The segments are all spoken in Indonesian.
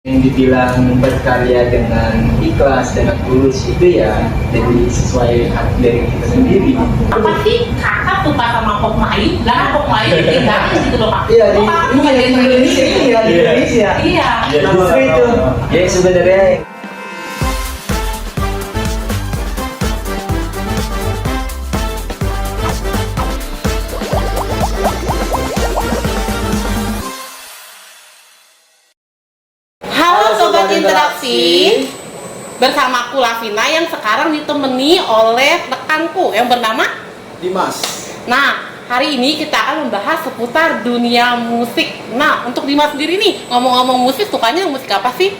Yang dibilang berkarya dengan ikhlas, dengan tulus itu ya jadi sesuai hati dari kita sendiri. Apa sih kakak suka sama pop Melayu? Lah pop Melayu ditinggalin gitu loh kak. Iya di Bukan di Indonesia, iya di Indonesia. Iya. Justru itu. Jadi sebenarnya Halo Sobat Interaksi, bersama aku Lavina yang sekarang ditemani oleh rekanku yang bernama Dimas. Nah, hari ini kita akan membahas seputar dunia musik. Nah, untuk Dimas sendiri nih, ngomong-ngomong musik, sukanya musik apa sih?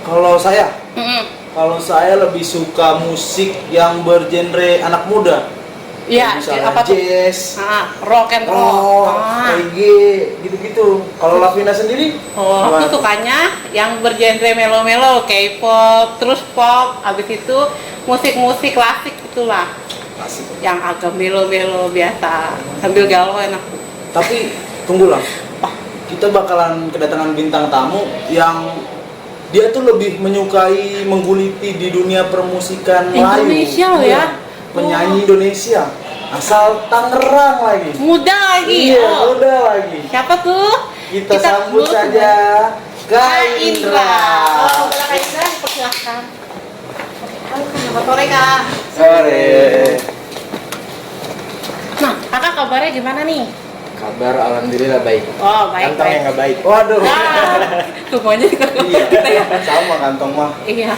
Kalau saya, Mm-mm. kalau saya lebih suka musik yang bergenre anak muda. Iya, Misalnya apa tuh? jazz, Rock and roll. reggae, gitu-gitu. Kalau Lavina sendiri? Oh, aku gimana? sukanya yang bergenre melo-melo, K-pop, terus pop, habis itu musik-musik klasik itulah, Asik. yang agak melo-melo biasa, sambil galau enak. Tapi tunggu lah, kita bakalan kedatangan bintang tamu yang dia tuh lebih menyukai mengguliti di dunia permusikan Melayu. Indonesia loh ya? Iya, penyanyi Indonesia, asal Tangerang lagi. Muda lagi. Iya, Oh. muda lagi. Siapa tuh? Kita sambut dulu saja Kak Kak Indra. Oh, Kak Indra, dipersilahkan. Halo, selamat sore Kak. Sore. Nah, kakak kabarnya gimana nih? Kabar alhamdulillah baik. Oh, baik. Kantong yang nggak baik. Waduh. Nah, semuanya kita Iya, sama kantong mah. Iya.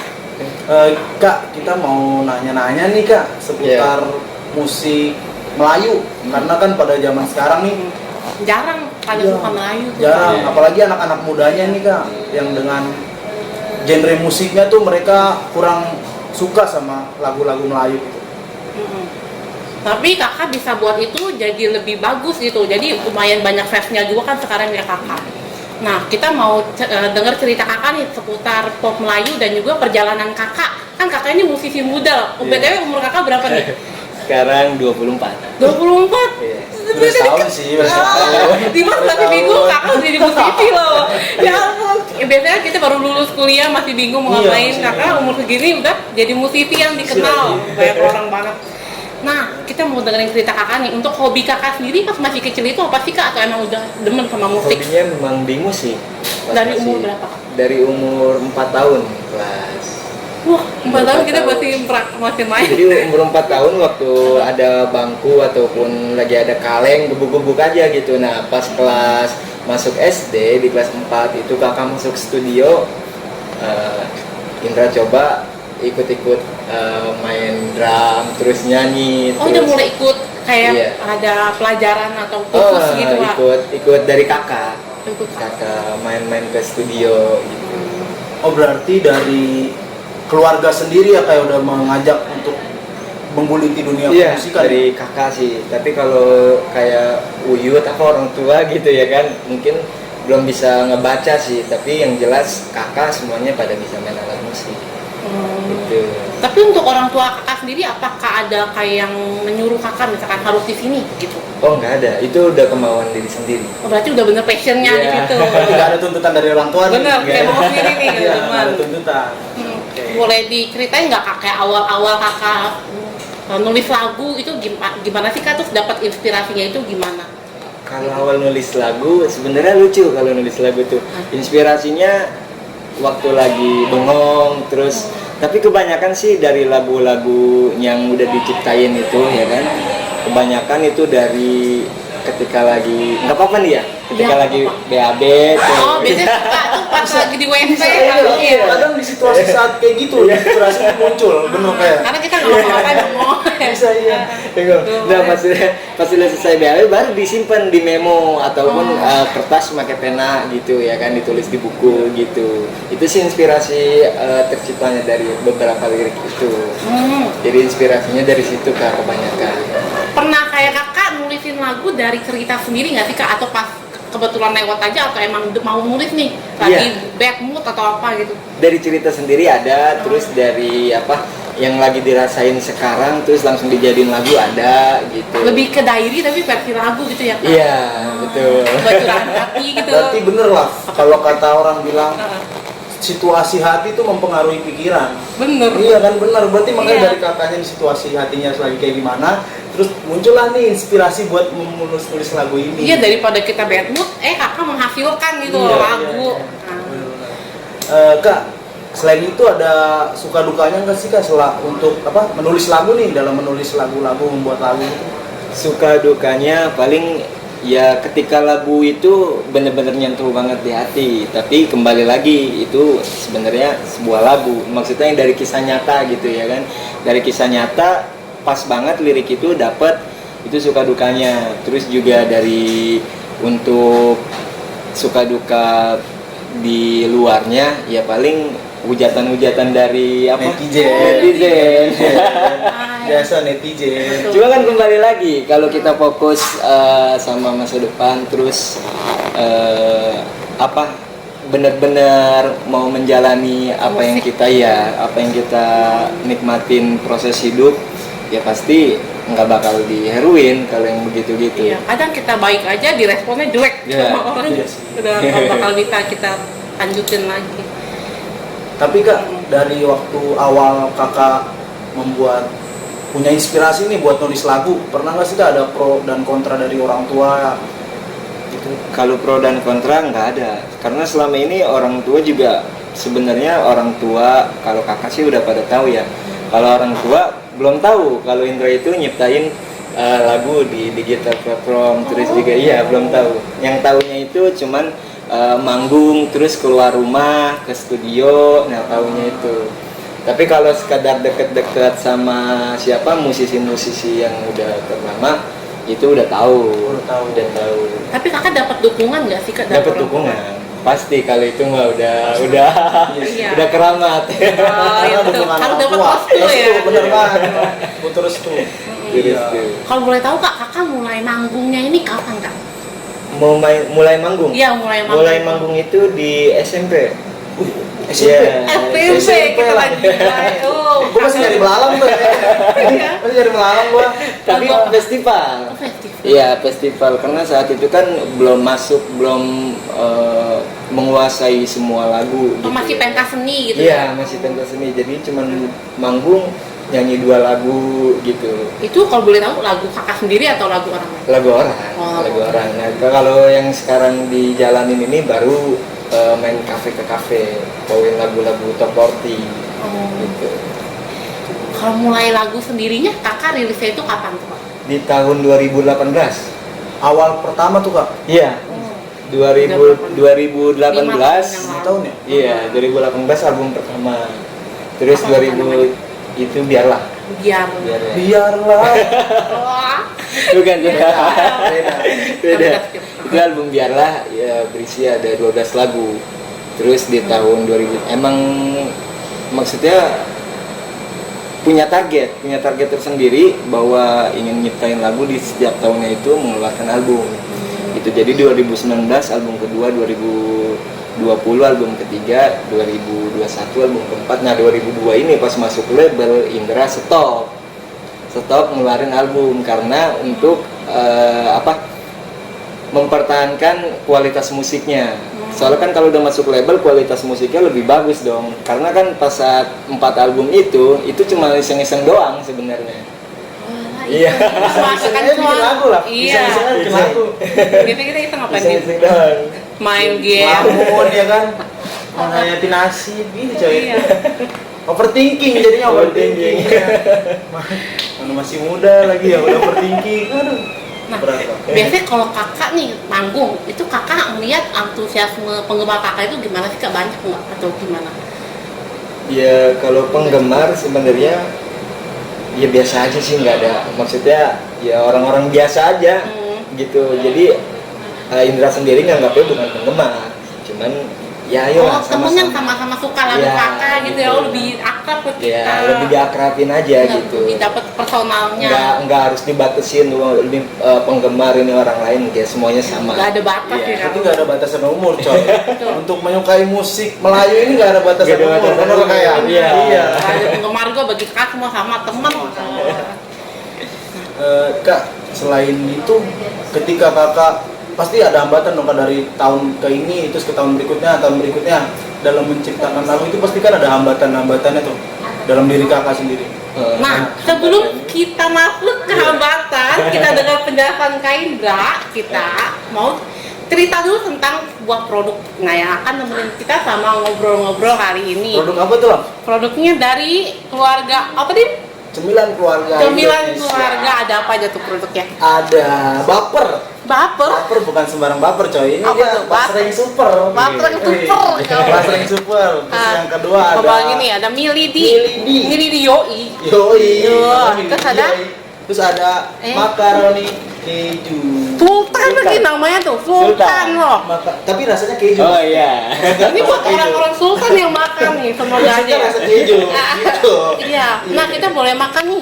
Kak, kita mau nanya-nanya nih Kak seputar musik Melayu. Karena kan pada zaman sekarang nih Jarang pada iya, suka Melayu tuh. jarang, Iya. apalagi anak-anak mudanya nih Kak yang dengan genre musiknya tuh mereka kurang suka sama lagu-lagu Melayu gitu. Mm-mm. Tapi kakak bisa buat itu jadi lebih bagus gitu. Jadi lumayan banyak fansnya juga kan sekarang ya kakak. Nah, kita mau dengar cerita kakak nih seputar pop Melayu dan juga perjalanan kakak. Kan kakak ini musisi muda. BTW umur kakak berapa nih? Sekarang 24. 24? Iya. Beres tahun sih, beres tahun. Dimas masih bingung, kakak udah jadi musisi loh. Ya ampun. Biasanya kita baru lulus kuliah masih bingung mau Iya, ngapain. masih Kakak bingung. umur segini udah jadi musisi yang dikenal. Iya. Banyak orang banget. Nah, kita mau dengerin cerita kakak nih. Untuk hobi kakak sendiri pas masih kecil itu apa sih kak? Atau emang udah demen sama musik? Hobinya memang di musik. Pas Dari masih- umur berapa? Dari umur 4 tahun kelas. Wah, 4 tahun kita 4 masih main. Jadi umur 4 tahun waktu ada bangku ataupun lagi ada kaleng gebuk-gebuk aja gitu. Nah, pas kelas masuk SD di kelas 4 itu kakak masuk studio. Indra coba ikut-ikut main drum terus nyanyi. Oh, udah terus mulai ikut kayak Iya. ada pelajaran atau kursus gitu kak? ikut dari kakak. Ikut kak. Kakak main-main ke studio gitu. Oh, berarti dari keluarga sendiri ya kayak udah mengajak untuk mengguliti dunia Iya, permusikan. dari kakak sih. Tapi kalau kayak uyut apa orang tua gitu ya kan, mungkin belum bisa ngebaca sih. Tapi yang jelas kakak semuanya pada bisa main alat musik. Gitu. Tapi untuk orang tua kakak sendiri, apakah ada kayak yang menyuruh kakak misalkan harus di sini gitu? Oh nggak ada, itu udah kemauan diri sendiri. Oh, berarti udah bener passionnya di Iya. situ. Tidak ada tuntutan dari orang tua nih. Bener, kayak mau sendiri nih, Iya, teman. nggak ada tuntutan. Boleh diceritain nggak kak kayak awal-awal kakak nulis lagu itu gimana sih kak? Terus dapat inspirasinya itu gimana? Kalau awal nulis lagu, sebenarnya lucu kalau nulis lagu tuh. Inspirasinya waktu lagi bengong, terus tapi kebanyakan sih dari lagu-lagu yang udah diciptain itu ya kan. Kebanyakan itu dari ketika lagi nggak apa-apa nih ya, ketika Iya, lagi apa-apa. BAB tuh. Oh, biasanya suka tuh pas lagi di WC Iya, kalau iya. kadang di situasi saat kayak gitu inspirasi muncul, bener kayak. Karena kita nggak ngapa-ngapain ngomong. Bisa iya. Nah pas udah selesai BAB baru disimpan di memo ataupun kertas pakai pena gitu ya kan, ditulis di buku gitu. Itu sih inspirasi terciptanya dari beberapa lirik itu. Jadi inspirasinya dari situ kak kebanyakan. Pernah kayak kakak nulisin lagu dari cerita sendiri nggak sih kak? Atau pas kebetulan lewat aja atau emang mau nulis nih lagi bad mood atau apa gitu? Dari cerita sendiri ada, terus dari apa yang lagi dirasain sekarang terus langsung dijadiin lagu ada gitu. Lebih ke diary tapi versi lagu gitu ya kak? Iya betul. Buat curahan hati gitu. Berarti bener lah kalau kata orang bilang situasi hati itu mempengaruhi pikiran. Bener. Iya kan, benar. Berarti makanya Iya. dari kakaknya situasi hatinya lagi kayak gimana, terus muncullah nih inspirasi buat menulis lagu ini. Iya, daripada kita bad mood, kakak menghasilkan gitu Iya, loh iya, lagu. iya. Nah, Kak, selain itu ada suka dukanya nggak sih Kak untuk menulis lagu nih, dalam menulis lagu-lagu, membuat lagu itu? Suka dukanya paling ya ketika lagu itu bener-bener nyentuh banget di hati, tapi kembali lagi itu sebenarnya sebuah lagu, maksudnya yang dari kisah nyata gitu ya kan, dari kisah nyata pas banget lirik itu dapet, itu suka dukanya. Terus juga dari untuk suka duka di luarnya ya paling hujatan-hujatan dari apa? Netizen. Biasa netizen. Cuma kan kembali lagi kalau kita fokus sama masa depan, terus benar-benar mau menjalani apa yang kita nikmatin proses hidup, ya pasti nggak bakal diheruin kalau yang begitu-gitu. iya, kadang kita baik aja diresponnya jelek Iya. sama orang. Iya sih. Udah nggak bakal bisa kita lanjutin lagi. Tapi Kak, dari waktu awal Kakak punya inspirasi nih buat nulis lagu, pernah nggak sih Kak ada pro dan kontra dari orang tua gitu? Kalau pro dan kontra nggak ada, karena selama ini orang tua juga sebenarnya orang tua, kalau kakak sih udah pada tahu ya. Kalau orang tua belum tahu kalau Indra itu nyiptain lagu di digital platform, terus juga iya belum tahu. Yang tahunya itu cuman manggung, terus keluar rumah ke studio, nah tahunya itu. Tapi kalau sekadar deket-deket sama siapa musisi-musisi yang udah ternama, itu udah tahu. Udah tahu. Tapi kakak dapat dukungan nggak sih Kak? dari Dapat orang tua? dukungan. Pasti kalau itu mah udah Iya. udah keramat. Oh, iya betul. Dukungan Harus orang dapat tua. restu ya. Bener banget. Butuh restu. Terus Iya. tuh. Kalau boleh tahu Kak, kakak mulai manggungnya ini kapan Kak? Mulai manggung. Iya, mulai manggung. Mulai manggung itu di SMP. SMP. Iya. SMP kita lah. lagi mulai. Oh, Gue masih nyari belalang tuh. Iya. Masih nyari belalang gua. Tapi Lagu- festival. festival. Iya, festival, karena saat itu kan belum menguasai semua lagu Oh, masih pentas seni gitu. Iya, masih pentas seni. Jadi cuman manggung nyanyi 2 lagu gitu. Itu kalau boleh tahu lagu kakak sendiri atau lagu orang lain? Lagu orang. Oh. Lagu orang. Nah, kalau yang sekarang dijalanin ini baru main kafe ke kafe, bawain lagu-lagu top 40 Oh. gitu. Kalau mulai lagu sendirinya kakak rilisnya itu kapan tuh Kak? Di tahun 2018. Awal pertama tuh Kak. Iya. 2018. 5 tahun ya? Iya, 2018 album pertama. Terus Apa 2000 itu biarlah. Biar. Biarlah. Biarlah. Wah. Bukan juga. Beda. Beda. Itu album biarlah ya berisi ada 12 lagu. Terus di tahun 2000 emang maksudnya punya target tersendiri bahwa ingin nyiptain lagu di setiap tahunnya itu mengeluarkan album. Itu jadi 2019 album kedua, 2020 album ketiga, 2021 album keempat. Nah 2002 ini pas masuk label Indra stop ngeluarin album karena untuk mempertahankan kualitas musiknya. Soalnya kan kalau udah masuk label kualitas musiknya lebih bagus dong. Karena kan pas saat 4 album itu cuma iseng-iseng doang sebenarnya. Wah, Iya. Masukkan Iseng-isengnya bikin lagu lah. Iya. Iseng-isengnya bikin lagu. Kita ngapain nih? Iseng-iseng doang. Main game. Lamun ya kan. Menghayati nasib gitu coy. Iya. Overthinking jadinya overthinking. Mana masih muda lagi ya udah overthinking. Aduh. Nah, Berat, Kak. biasanya kalau kakak nih manggung, itu kakak ngeliat antusiasme penggemar kakak itu gimana sih Kak? Banyak nggak atau gimana? Ya kalau penggemar sebenarnya ya biasa aja sih, nggak ada, maksudnya ya orang-orang biasa aja gitu. Jadi Indra sendiri nganggapnya bukan penggemar, cuman ya ayo temen yang sama-sama suka lagu Ya, kakak gitu ya, gitu. lebih akrab ke kita. ya lebih diakrabin aja gitu. Lebih dapat personalnya. Nggak harus dibatasin lebih penggemar ini orang lain, ya semuanya sama. Nggak ada batas Iya. ya. Tapi nggak ada batasan umur coy. Betul. Untuk menyukai musik Melayu ini nggak ada batasan Nggak ada umur. batasan Bener umur. kayak. Iya. Ada penggemar gue bagi kakak semua sama temen. Kak, selain itu ketika kakak pasti ada hambatan dong Kak, dari tahun ke ini terus ke tahun berikutnya. dalam menciptakan lagu itu pasti kan ada hambatan-hambatannya tuh dalam diri kakak sendiri. Nah, sebelum kita masuk ke hambatan, kita dengar penjelasan Kak Indra, kita mau cerita dulu tentang sebuah produk nah yang akan nemenin kita sama ngobrol-ngobrol hari ini. Produk apa tuh, Bang? Produknya dari keluarga apa nih? Cemilan keluarga Cemilan Indonesia. keluarga, ada apa aja tuh produknya? Ada baper. Baper. Baper bukan sembarang baper, coy. Ini Apa dia tuh? basreng super. Basreng Wih, super. basreng super. Terus Ah, yang kedua ada Apa ini ada Milidi. Milidi. Milidi yoi. Yoi. Terus ada? Terus ada makaroni keju. Sultan lagi namanya tuh, Sultan loh. Tapi rasanya keju. Oh iya. Ini buat orang-orang Sultan yang makan nih, semoga aja. Rasanya rasa keju. Gitu. Iya, nah kita boleh makan nih.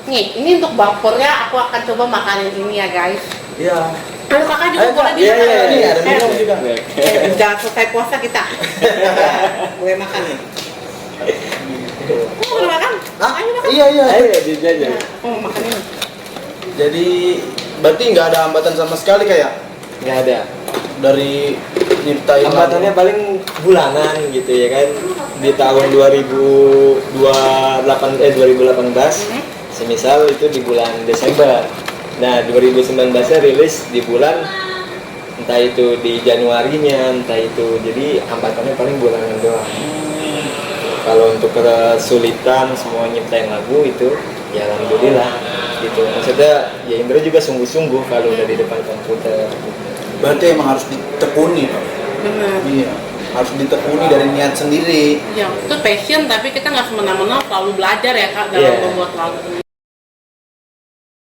Nih, ini untuk bapernya aku akan coba makanin ini ya guys. Iya. Ayo kakak juga Ayo, boleh Kak. dimakan. Iya, iya, ada minum juga. Jangan selesai puasa kita. Boleh makan nih. Kamu boleh makan? Hah? Ayo makan. Iya, iya. Ayo dijajah. Oh, makan ini. Jadi berarti nggak ada hambatan sama sekali kayak Nggak ada. dari nyiptain Hambatannya paling bulanan gitu ya kan. Di tahun 2018 semisal itu di bulan Desember. Nah, 2019-nya rilis di bulan entah itu di Januarinya, entah itu jadi hambatannya paling bulanan doang. Kalau untuk kesulitan semua nyiptain lagu itu ya alhamdulillah gitu. Maksudnya ya Indra juga sungguh-sungguh kalau udah di depan komputer. berarti emang harus ditekuni, Pak. Benar. Iya, harus ditekuni dari niat sendiri. Ya, itu passion tapi kita nggak semena-mena selalu belajar ya kak dalam Iya. membuat lagu.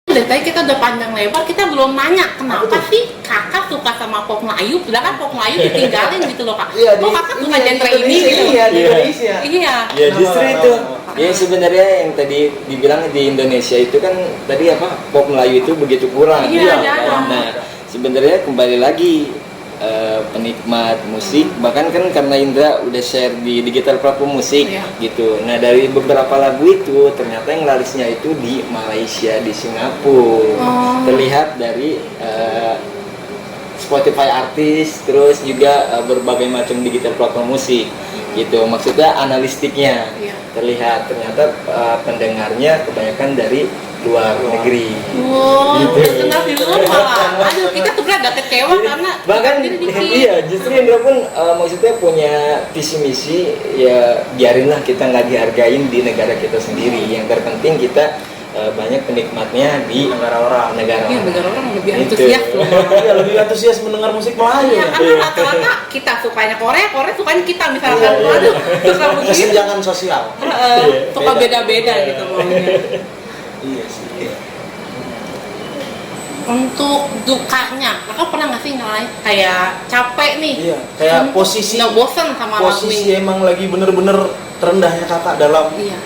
Dari tadi kita udah panjang lebar, kita belum nanya kenapa sih kakak suka sama pop Melayu, sedangkan pop Melayu ditinggalin gitu loh kak. Iya, Kok kakak suka genre ini gitu? Iya, di Iya. Indonesia. Iya. Ya justru Kenapa? itu. Ya sebenarnya yang tadi dibilang di Indonesia itu kan tadi apa pop Melayu itu begitu kurang. Iya, jarang. Nah sebenarnya kembali lagi penikmat musik bahkan kan karena Indra udah share di digital platform musik Iya. gitu. Nah dari beberapa lagu itu ternyata yang larisnya itu di Malaysia, di Singapura. Oh. Terlihat dari Spotify artis, terus juga berbagai macam digital platform musik gitu. Maksudnya analistiknya Iya. terlihat ternyata pendengarnya kebanyakan dari luar negeri. Wow, Gitu. terkenal di luar malah. Aduh, kita tuh berat agak kecewa karena Bahkan kita sendiri dikit. iya justru Indra pun maksudnya punya visi misi ya biarinlah kita nggak dihargain di negara kita sendiri. Yang terpenting kita banyak penikmatnya di negara orang. Iya, negara orang lebih Gitu. antusias loh. Iya, lebih antusias mendengar musik Melayu. Iya, Ya. karena rata-rata kita sukanya Korea, Korea sukanya kita misalkan. Iya. Aduh, suka begitu. Kesenjangan sosial. Suka beda-beda gitu maunya. Iya sih. Untuk dukanya, kakak pernah nggak sih ngalahin kayak capek nih? Iya, kayak posisi Nggak bosan sama lagu posisi ini? emang lagi bener-bener terendahnya kakak dalam Iya.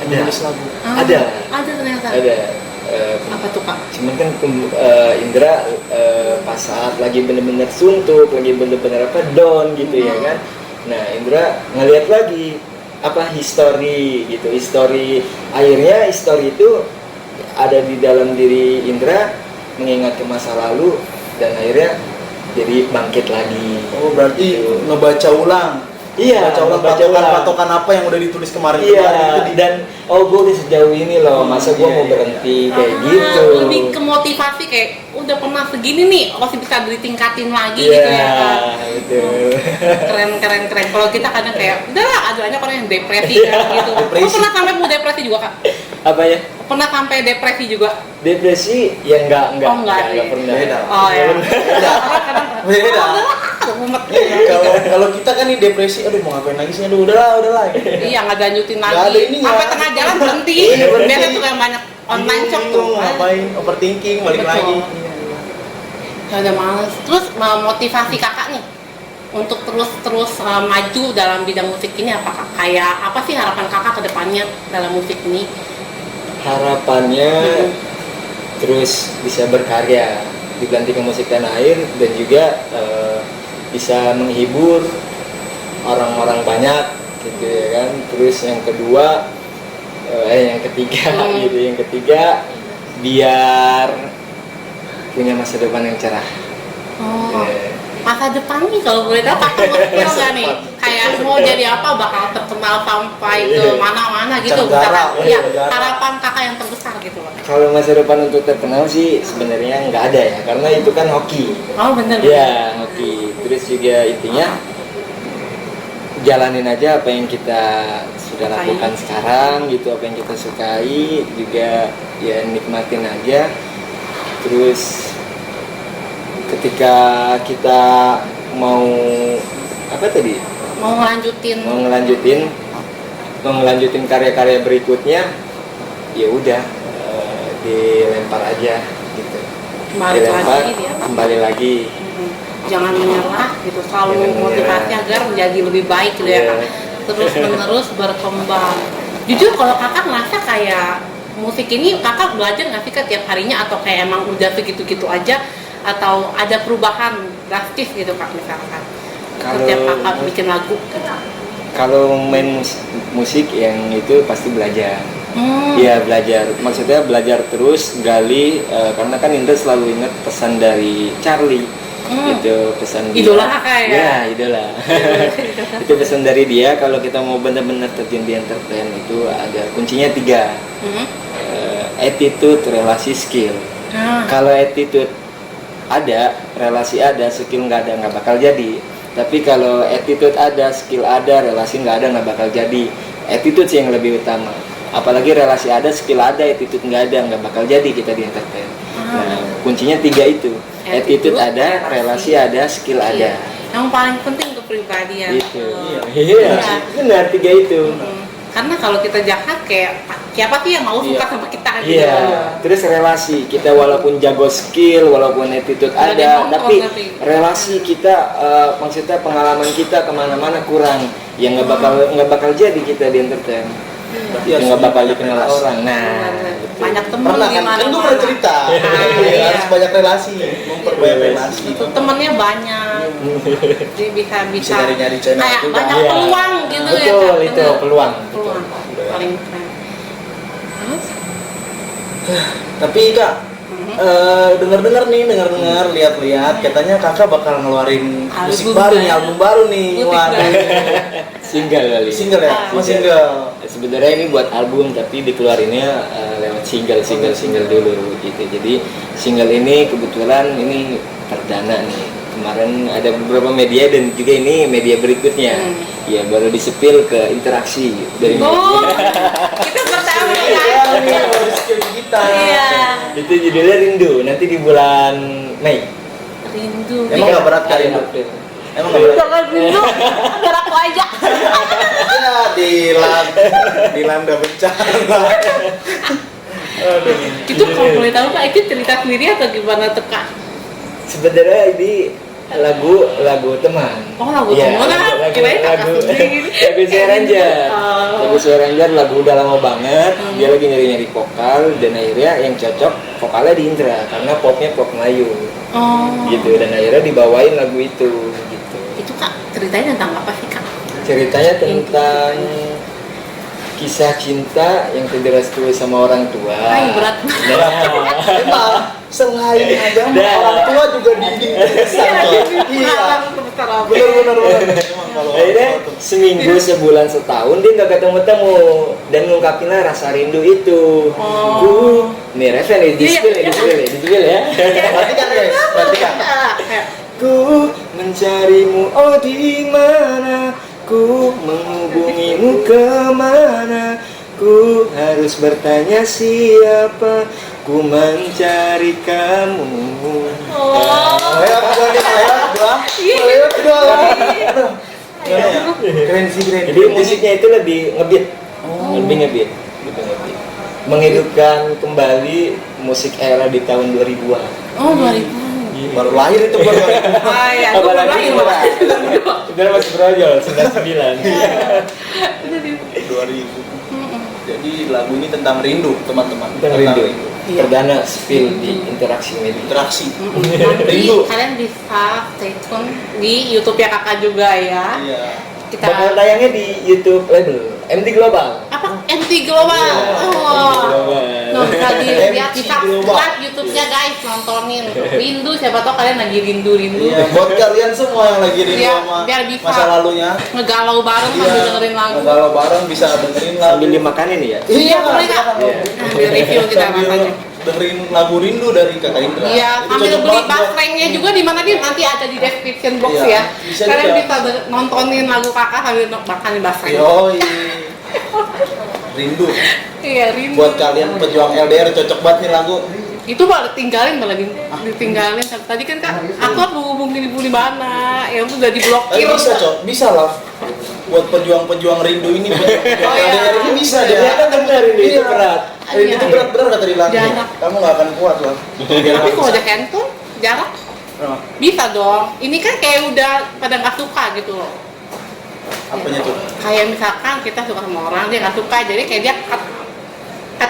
menulis lagu. Ah, Ada. Ada ternyata. Ada Apa tuh kak? cuman kan Indra pas saat lagi bener-bener suntuk, lagi bener-bener apa down gitu ya kan. Nah Indra ngeliat lagi apa history gitu, akhirnya history itu ada di dalam diri Indra mengingat ke masa lalu dan akhirnya jadi bangkit lagi. Oh, berarti Gitu. ngebaca ulang. Iya, Baca ulang ngebaca ulang. patokan apa yang udah ditulis kemarin Iya, itu di dan gue udah sejauh ini loh, masa gue Iya, mau iya. berhenti kayak Ah, gitu. Lebih ke motivasi kayak udah pernah segini nih, masih bisa ditingkatin lagi Iya, gitu ya kan. gitu. Keren. Kalau kita kadang kayak, udahlah ada banyak orang yang depresi kan gitu. Depresi. Kok pernah sampai mau depresi juga kak? Apa ya? Pernah sampai depresi juga? Depresi ya enggak Oh, enggak, iya. pernah. Beda. Oh ya. Beda. Oh, Beda. udahlah, mumet. Kalau kita kan nih depresi, aduh mau ngapain lagi sih? Aduh udahlah. Iya nggak lanjutin Nggak lagi. ada ininya. Sampai tengah jalan berhenti. Iya, berhenti. Biasanya tuh kayak banyak online shop tuh. Bingung, ngapain overthinking balik Betul. lagi. Ya udah males. Terus motivasi kakak nih untuk terus maju dalam bidang musik ini apa kak? Kayak apa sih harapan kakak ke depannya dalam musik ini? Harapannya terus bisa berkarya di Belantikan Musik Tanah Air dan juga bisa menghibur orang-orang banyak gitu ya kan. Terus yang kedua yang ketiga gitu, yang ketiga biar punya masa depan yang cerah. Oh, Eh, masa depan nih kalau boleh tahu kakak mau spill nggak nih? Kayak mau jadi apa, bakal terkenal sampai ke mana-mana gitu? Negara, Misalkan, ya, negara. harapan kakak yang terbesar gitu loh. Kalau masa depan untuk terkenal sih sebenarnya nggak ada ya, karena itu kan hoki. Oh bener. Ya, hoki. Terus juga intinya jalanin aja apa yang kita sudah Sukai. lakukan sekarang gitu, apa yang kita sukai juga ya nikmatin aja. Terus ketika kita mau apa tadi? Mau ngelanjutin. mau ngelanjutin karya-karya berikutnya, ya udah dilempar aja gitu. Kembali lagi dia. Kembali lagi. Jangan menyerah gitu, selalu Jangan motivasi menyerah. agar menjadi lebih baik gitu ya Iya. kak. Terus menerus berkembang. Jujur kalau kakak ngerasa kayak musik ini kakak belajar nggak sih kak tiap harinya, atau kayak emang udah segitu-gitu aja, atau ada perubahan drastis gitu kak misalkan setiap kakak bikin lagu? Kalau main musik yang itu pasti belajar. Iya belajar, maksudnya belajar terus gali, karena kan Indra selalu ingat pesan dari Charlie. Itu pesan dia. Idola kakak ya? Ya idola. Itu pesan dari dia, kalau kita mau benar-benar terjun di entertain itu ada kuncinya 3. Attitude, relasi, skill. Kalau attitude ada, relasi ada, skill nggak ada, nggak bakal jadi. Tapi kalau attitude ada, skill ada, relasi nggak ada, nggak bakal jadi. Attitude sih yang lebih utama. Apalagi relasi ada, skill ada, attitude nggak ada, nggak bakal jadi kita di entertain. Nah, kuncinya 3 itu. Attitude ada, relasi ada, skill ada. Yang paling penting kepribadian. Itu. Iya. Iya. Benar 3 itu. Karena kalau kita jahat kayak siapa sih yang mau suka sama kita gitu. Iya. Terus relasi kita walaupun jago skill, walaupun attitude Nggak ada ada, yang tapi nongkrong, tapi. relasi kita, maksudnya pengalaman kita kemana-mana kurang, yang nggak bakal jadi kita di entertain. Berarti Yang harus nggak bakal banyak dikenal relasi. orang. Nah, betul. Banyak temen Pernah di kan? Kan gue mana-mana. pernah cerita. Iya. Harus banyak relasi, memperbanyak Relasi. relasi. Itu temennya banyak, jadi bisa Bisa nyari-nyari channel kayak juga. banyak Iya. peluang gitu ya Betul, Kak. itu Bener. peluang. Peluang paling keren. Terus? Tapi kak, dengar-dengar lihat-lihat, katanya kakak bakal ngeluarin Album musik baru nih, ya? album baru nih. Musik Waduh. baru. Single kali. Single ya? Ah. Oh, single. Sebenarnya ini buat album tapi dikeluarinnya lewat single dulu gitu. Jadi single ini kebetulan ini perdana nih. Kemarin ada beberapa media dan juga ini media berikutnya. Ya baru disepil ke interaksi dari Oh, kita pertama Iya, ini ya. baru skill kita. Iya. itu judulnya Rindu, nanti di bulan Mei. Rindu. Emang nggak berat kali Bulan Mbak? April. Emang nggak berat? Jangan rindu, biar aku aja. Ya, dilanda bencana. Aduh. Itu kalau boleh tahu Kak, itu cerita sendiri atau gimana tuh Kak? Sebenarnya ini lagu teman. Oh, lagu Iya, teman. Kirain kakak sendiri. lagu Suara Ranger. Oh. Lagu Suara Ranger, lagu udah lama banget. Dia lagi nyari-nyari vokal dan akhirnya yang cocok vokalnya di Indra karena popnya pop Melayu. Oh. Gitu, dan akhirnya dibawain lagu itu gitu. Itu Kak, ceritanya tentang apa sih Kak? Ceritanya tentang kisah cinta yang tidak direstui sama orang tua. Ay, berat. Emang selain agama Dah. orang tua juga dibimbing besar. Iya. Bener. Emang kalau Akhirnya orang tua tuh. seminggu, sebulan, setahun dia nggak ketemu-temu dan ngungkapinlah rasa rindu itu. Oh. Nih refnya nih, di-spill ya. Perhatikan guys, perhatikan. Ku mencarimu, oh di mana? Ku menghubungimu kemana? Ku harus bertanya siapa? Ku mencari kamu. Lewat dua nih, lewat dua. Aduh. Gimana ya? Keren sih, keren. Jadi musiknya itu lebih ngebeat, lebih ngebeat, menghidupkan kembali musik era di tahun 2000-an. Oh, 2000. Baru lahir itu baru. Ah, ya, aku baru lahir, Mas. Sudah masih berojol, 99. 2000. Jadi lagu ini tentang rindu, teman-teman. Tentang rindu. Iya. Perdana spill di interaksi media. Interaksi. Nanti Rindu. kalian bisa stay tune di YouTube ya Kakak juga ya. Iya. Kita Bakal tayangnya di YouTube label MT Global. apa? MT Global. Iya, Oh. MT Global. Tuh, bisa dilihat di MC Global. subscribe YouTube-nya guys, nontonin. Rindu, siapa tahu kalian lagi rindu-rindu. Iya, buat kalian semua yang lagi rindu Iya, sama biar bisa masa lalunya. Ngegalau bareng sambil dengerin lagu. Kalau bareng bisa dengerin lagu. Sambil dimakanin ya. Iya, boleh Kak. silakan. Iya. Sambil review kita Sambil makanya. dengerin lagu Rindu dari Kakak Indra. Iya, Itu sambil cocok beli banget buat- baterainya juga di mana dia nanti ada di description box Iya, ya. bisa Kalian juga. bisa nontonin lagu kakak sambil makan baterai. Yoi. Rindu. Iya, rindu. Buat kalian pejuang LDR cocok banget nih lagu. Itu malah tinggalin malah ditinggalin. Tadi kan Kak, aku harus menghubungi ibu di mana? Ya udah diblokir. Bisa, Cok. Bisa lah. Buat pejuang-pejuang rindu ini, pejuang Oh, iya. LDR ini bisa ya. Ternyata benar ini itu berat. Rindu itu berat-berat kata Dilan. Jarak. Kamu nggak akan kuat lah. Tapi kalau ada handphone, jarak Nah, bisa dong. Ini kan kayak udah pada nggak suka gitu loh. apanya tuh? Kayak misalkan kita suka sama orang, dia nggak suka, jadi kayak dia cut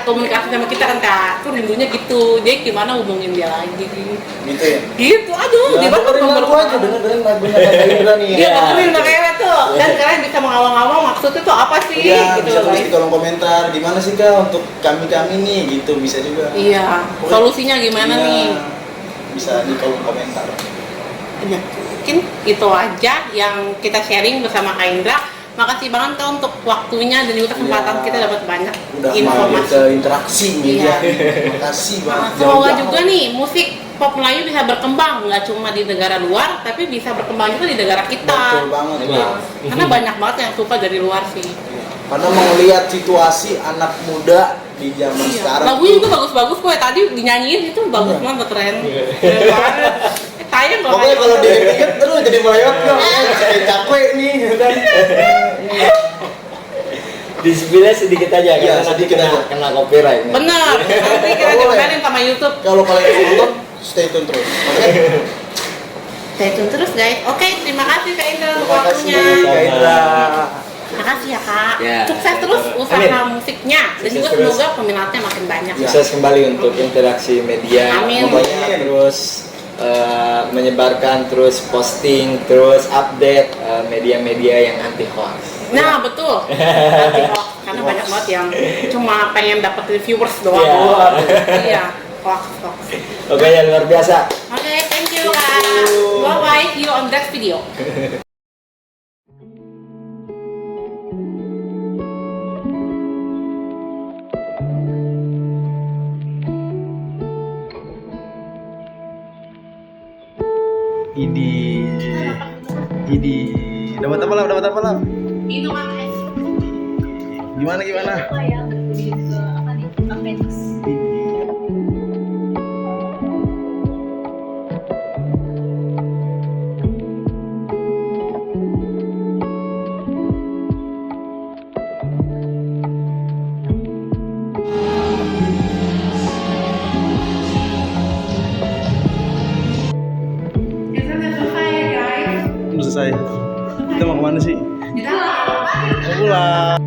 komunikasi sama kita kan Kak. Tuh rindunya gitu. Jadi gimana hubungin dia lagi? Gitu ya. Gitu, aduh, Ya, gimana dengerin lagu aja, dengerin lagunya Kakak Indra nih. Iya, dengerin makanya tuh. Dan kalian bisa mengawang-awang maksudnya tuh apa sih? Iya, gitu bisa loh, tulis guys. di kolom komentar. Gimana sih Kak untuk kami-kami nih? Gitu bisa juga. Iya, solusinya gimana Iya, nih? Bisa di kolom komentar. Ya, mungkin itu aja yang kita sharing bersama Kak Indra. Makasih banget Kak untuk waktunya dan juga kesempatan Iya. kita dapat banyak Udah mampir informasi. ke interaksi media. Iya. Makasih Nah, banget. semoga Jauh-jauh. juga nih musik pop Melayu bisa berkembang nggak cuma di negara luar, tapi bisa berkembang juga di negara kita. Betul banget. Iya. Bang. Karena banyak banget yang suka dari luar sih. Karena melihat situasi anak muda di zaman sekarang. Lagunya tuh- juga bagus-bagus kok. Tadi dinyanyiin itu bagus Iya. banget, keren. Keren banget. Sayang kalau Pokoknya kayak kalau gitu. dilihat terus jadi melewat dong. Saya capek nih gitu kan. Di sebelah sedikit aja Iya, karena nanti sedikit kena, aja. kena copyright. nih. Bener, nanti kita Boleh. diomelin sama YouTube. Kalau kalian nonton, stay tune terus. Oke. Stay tune terus guys. Oke, terima kasih Kak Indra untuk Terima kasih waktunya. Kak Indra. Makasih ya Kak. Ya. Sukses terus usaha Amin. musiknya dan Sukses juga terus. semoga peminatnya makin banyak. Sukses kembali untuk interaksi media. Amin. Pokoknya terus menyebarkan, terus posting, terus update media-media yang anti hoax. Nah betul. Nanti hoax karena banyak banget yang cuma pengen dapetin viewers doang. Iya. Iya. Hoax. Oke, yang luar biasa. Oke, thank you Kak. Bye bye. See you on next video. Idi. Dapat apa lah? Dapat apa lah? Minuman es. Gimana gimana? apa ya berkunjung ke apa nih appendix. Kita udah selesai ya guys. Udah selesai. Kita mau kemana sih? Kita Mau pulang.